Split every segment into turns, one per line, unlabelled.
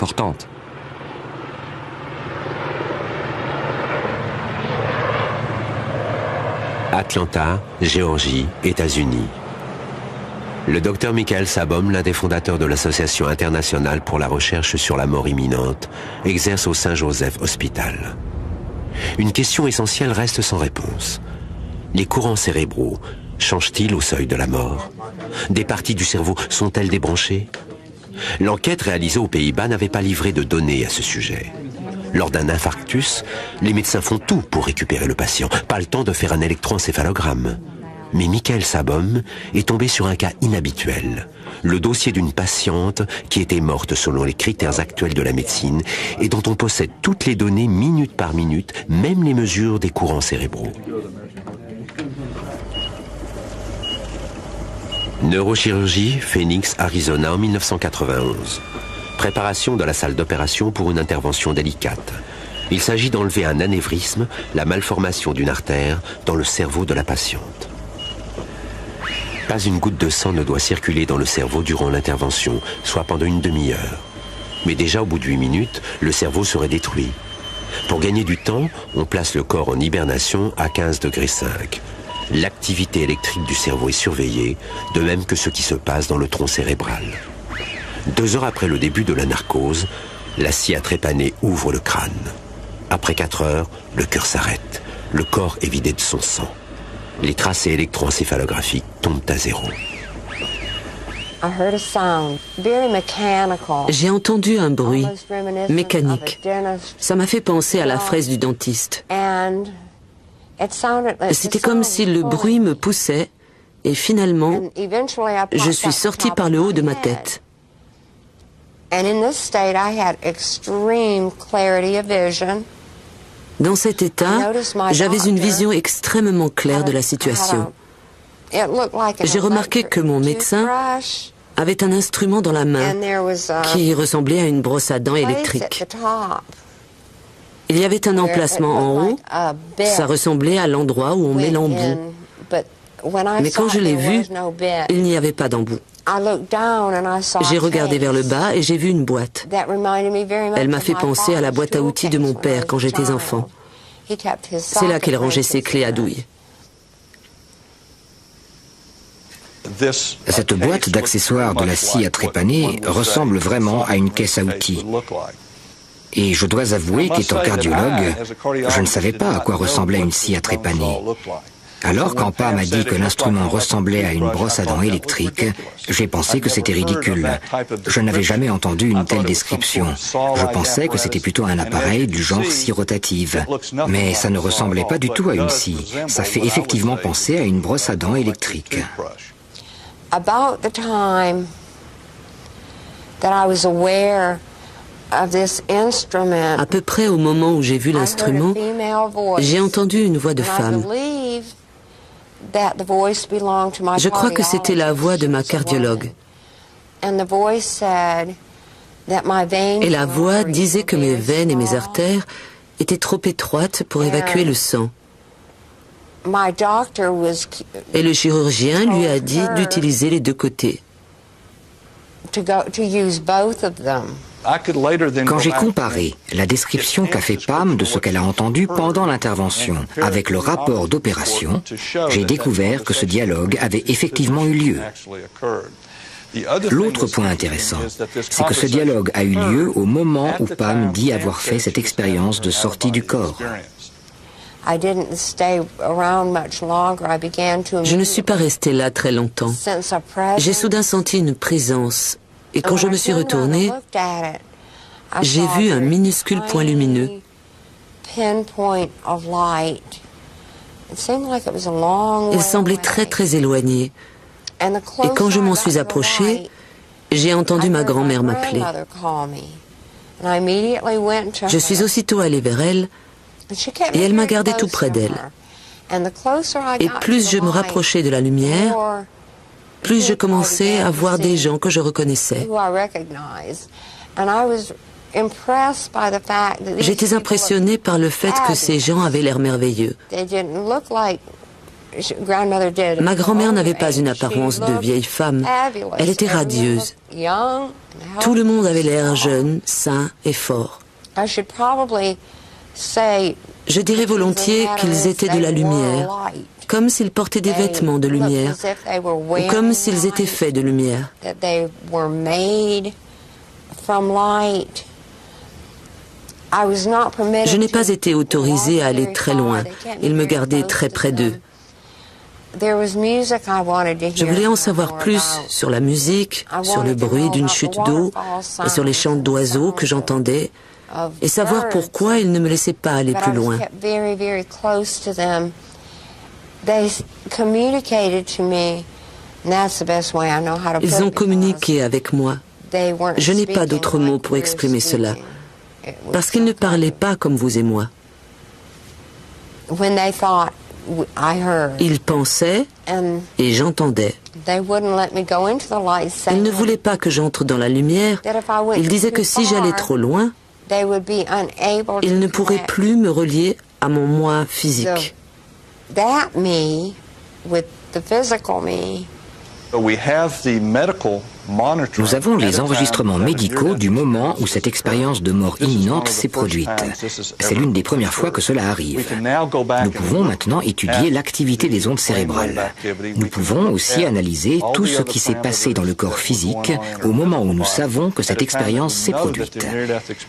importante.
Atlanta, Géorgie, États-Unis. Le docteur Michael Sabom, l'un des fondateurs de l'Association internationale pour la recherche sur la mort imminente, exerce au Saint-Joseph Hospital. Une question essentielle reste sans réponse. Les courants cérébraux changent-ils au seuil de la mort? Des parties du cerveau sont-elles débranchées? L'enquête réalisée aux Pays-Bas n'avait pas livré de données à ce sujet. Lors d'un infarctus, les médecins font tout pour récupérer le patient. Pas le temps de faire un électroencéphalogramme. Mais Michael Sabom est tombé sur un cas inhabituel. Le dossier d'une patiente qui était morte selon les critères actuels de la médecine et dont on possède toutes les données minute par minute, même les mesures des courants cérébraux. Neurochirurgie, Phoenix, Arizona en 1991. Préparation de la salle d'opération pour une intervention délicate. Il s'agit d'enlever un anévrisme, la malformation d'une artère, dans le cerveau de la patiente. Pas une goutte de sang ne doit circuler dans le cerveau durant l'intervention, soit pendant une demi-heure. Mais déjà au bout de 8 minutes, le cerveau serait détruit. Pour gagner du temps, on place le corps en hibernation à 15 degrés 5. L'activité électrique du cerveau est surveillée, de même que ce qui se passe dans le tronc cérébral. 2 heures après le début de la narcose, la scie à trépaner ouvre le crâne. Après 4 heures, le cœur s'arrête. Le corps est vidé de son sang. Les tracés électroencéphalographiques tombent à zéro.
J'ai entendu un bruit mécanique. Ça m'a fait penser à la fraise du dentiste. C'était comme si le bruit me poussait et finalement, je suis sortie par le haut de ma tête. Dans cet état, j'avais une vision extrêmement claire de la situation. J'ai remarqué que mon médecin avait un instrument dans la main qui ressemblait à une brosse à dents électrique. Il y avait un emplacement en haut, ça ressemblait à l'endroit où on met l'embout. Mais quand je l'ai vu, il n'y avait pas d'embout. J'ai regardé vers le bas et j'ai vu une boîte. Elle m'a fait penser à la boîte à outils de mon père quand j'étais enfant. C'est là qu'il rangeait ses clés à douille.
Cette boîte d'accessoires de la scie à trépaner ressemble vraiment à une caisse à outils. Et je dois avouer qu'étant cardiologue, je ne savais pas à quoi ressemblait une scie à trépaner. Alors, quand Pa m'a dit que l'instrument ressemblait à une brosse à dents électrique, j'ai pensé que c'était ridicule. Je n'avais jamais entendu une telle description. Je pensais que c'était plutôt un appareil du genre scie rotative. Mais ça ne ressemblait pas du tout à une scie. Ça fait effectivement penser à une brosse à dents électrique.
À
peu près au moment où j'ai vu l'instrument, j'ai entendu une voix de femme. Je crois que c'était la voix de ma cardiologue. Et la voix disait que mes veines et mes artères étaient trop étroites pour évacuer le sang. Et le chirurgien lui a dit d'utiliser les 2 côtés.
Quand j'ai comparé la description qu'a fait Pam de ce qu'elle a entendu pendant l'intervention avec le rapport d'opération, j'ai découvert que ce dialogue avait effectivement eu lieu. L'autre point intéressant, c'est que ce dialogue a eu lieu au moment où Pam dit avoir fait cette expérience de sortie du corps.
Je ne suis pas restée là très longtemps. J'ai soudain senti une présence. Et quand je me suis retournée, j'ai vu un minuscule point lumineux. Il semblait très très éloigné. Et quand je m'en suis approchée, j'ai entendu ma grand-mère m'appeler. Je suis aussitôt allée vers elle et elle m'a gardé tout près d'elle. Et plus je me rapprochais de la lumière, plus je commençais à voir des gens que je reconnaissais. J'étais impressionnée par le fait que ces gens avaient l'air merveilleux. Ma grand-mère n'avait pas une apparence de vieille femme. Elle était radieuse. Tout le monde avait l'air jeune, sain et fort. Je dirais volontiers qu'ils étaient de la lumière, comme s'ils portaient des vêtements de lumière, ou comme s'ils étaient faits de lumière. Je n'ai pas été autorisée à aller très loin. Ils me gardaient très près d'eux. Je voulais en savoir plus sur la musique, sur le bruit d'une chute d'eau et sur les chants d'oiseaux que j'entendais, et savoir pourquoi ils ne me laissaient pas aller plus loin. Ils ont communiqué avec moi. Je n'ai pas d'autres mots pour exprimer cela, parce qu'ils ne parlaient pas comme vous et moi. Ils pensaient et j'entendais. Ils ne voulaient pas que j'entre dans la lumière. Ils disaient que si j'allais trop loin, ils ne pourraient plus me relier à mon moi physique.
Nous avons les enregistrements médicaux du moment où cette expérience de mort imminente s'est produite. C'est l'une des premières fois que cela arrive. Nous pouvons maintenant étudier l'activité des ondes cérébrales. Nous pouvons aussi analyser tout ce qui s'est passé dans le corps physique au moment où nous savons que cette expérience s'est produite.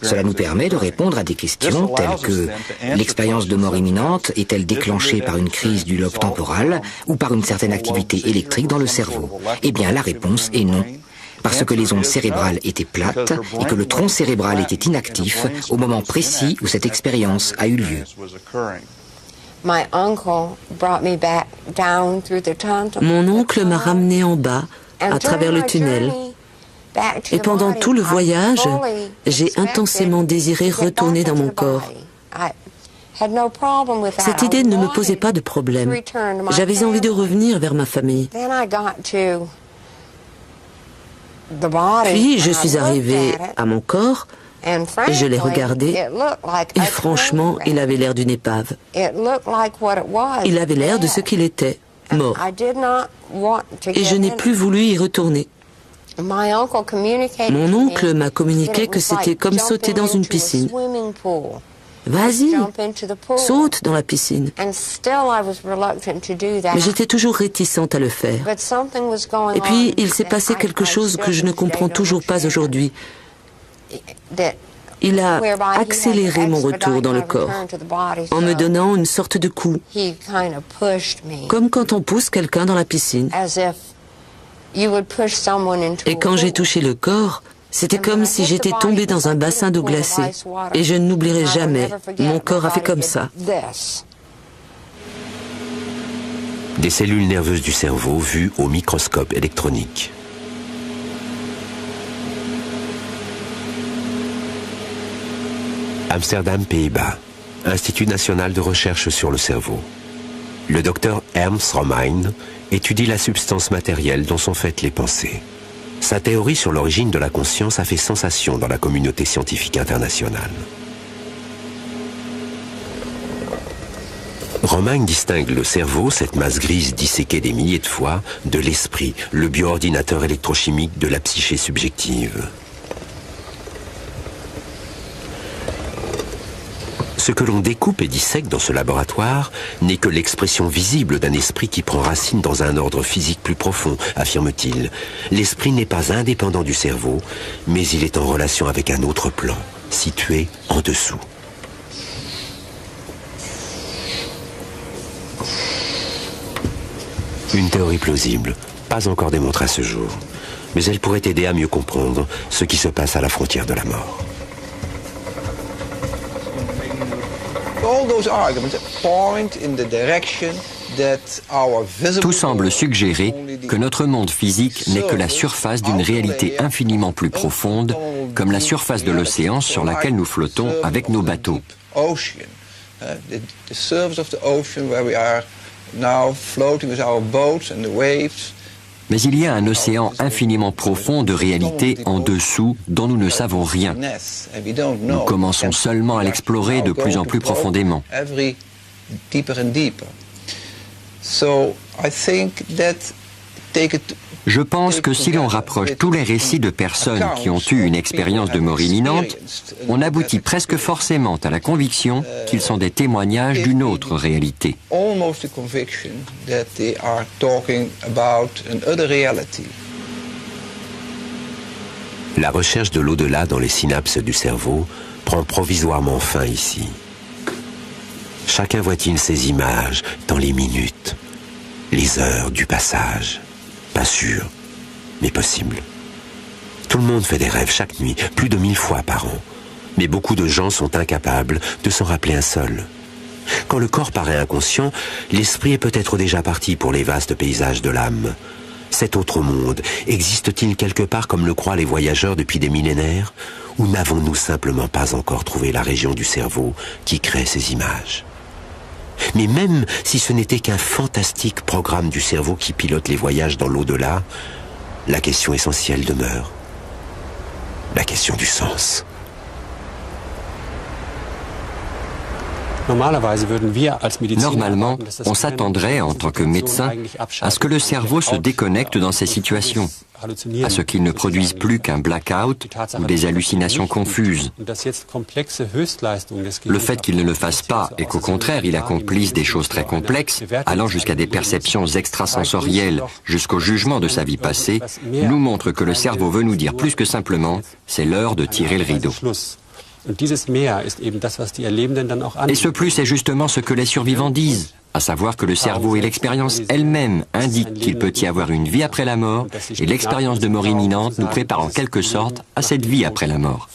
Cela nous permet de répondre à des questions telles que l'expérience de mort imminente est-elle déclenchée par une crise du lobe temporal ou par une certaine activité électrique dans le cerveau? Eh bien, la réponse est non. Parce que les ondes cérébrales étaient plates et que le tronc cérébral était inactif au moment précis où cette expérience a eu lieu.
Mon oncle m'a ramené en bas, à travers le tunnel. Et pendant tout le voyage, j'ai intensément désiré retourner dans mon corps. Cette idée ne me posait pas de problème. J'avais envie de revenir vers ma famille. Puis je suis arrivée à mon corps et je l'ai regardé et franchement, il avait l'air d'une épave. Il avait l'air de ce qu'il était, mort. Et je n'ai plus voulu y retourner. Mon oncle m'a communiqué que c'était comme sauter dans une piscine. Vas-y, saute dans la piscine. Mais j'étais toujours réticente à le faire. Et puis, il s'est passé quelque chose que je ne comprends toujours pas aujourd'hui. Il a accéléré mon retour dans le corps, en me donnant une sorte de coup, comme quand on pousse quelqu'un dans la piscine. Et quand j'ai touché le corps, c'était comme si j'étais tombée dans un bassin d'eau glacée. Et je n'oublierai jamais, mon corps a fait comme ça.
Des cellules nerveuses du cerveau vues au microscope électronique. Amsterdam, Pays-Bas. Institut national de recherche sur le cerveau. Le docteur Ernst Romein étudie la substance matérielle dont sont faites les pensées. Sa théorie sur l'origine de la conscience a fait sensation dans la communauté scientifique internationale. Romein distingue le cerveau, cette masse grise disséquée des milliers de fois, de l'esprit, le bioordinateur électrochimique de la psyché subjective. Ce que l'on découpe et dissèque dans ce laboratoire n'est que l'expression visible d'un esprit qui prend racine dans un ordre physique plus profond, affirme-t-il. L'esprit n'est pas indépendant du cerveau, mais il est en relation avec un autre plan, situé en dessous. Une théorie plausible, pas encore démontrée à ce jour, mais elle pourrait aider à mieux comprendre ce qui se passe à la frontière de la mort.
Tout semble suggérer que notre monde physique n'est que la surface d'une réalité infiniment plus profonde, comme la surface de l'océan sur laquelle nous flottons avec nos bateaux. Mais il y a un océan infiniment profond de réalité en dessous dont nous ne savons rien. Nous commençons seulement à l'explorer de plus en plus profondément. Je pense que si l'on rapproche tous les récits de personnes qui ont eu une expérience de mort imminente, on aboutit presque forcément à la conviction qu'ils sont des témoignages d'une autre réalité.
La recherche de l'au-delà dans les synapses du cerveau prend provisoirement fin ici. Chacun voit-il ces images dans les minutes, les heures du passage? Pas sûr, mais possible. Tout le monde fait des rêves chaque nuit, plus de 1000 fois par an. Mais beaucoup de gens sont incapables de s'en rappeler un seul. Quand le corps paraît inconscient, l'esprit est peut-être déjà parti pour les vastes paysages de l'âme. Cet autre monde existe-t-il quelque part comme le croient les voyageurs depuis des millénaires? Ou n'avons-nous simplement pas encore trouvé la région du cerveau qui crée ces images? Mais même si ce n'était qu'un fantastique programme du cerveau qui pilote les voyages dans l'au-delà, la question essentielle demeure. La question du sens.
Normalement, on s'attendrait, en tant que médecin, à ce que le cerveau se déconnecte dans ces situations, à ce qu'il ne produise plus qu'un blackout ou des hallucinations confuses. Le fait qu'il ne le fasse pas et qu'au contraire il accomplisse des choses très complexes, allant jusqu'à des perceptions extrasensorielles, jusqu'au jugement de sa vie passée, nous montre que le cerveau veut nous dire plus que simplement « c'est l'heure de tirer le rideau ». Et ce plus est justement ce que les survivants disent, à savoir que le cerveau et l'expérience elle-même indiquent qu'il peut y avoir une vie après la mort, et l'expérience de mort imminente nous prépare en quelque sorte à cette vie après la mort.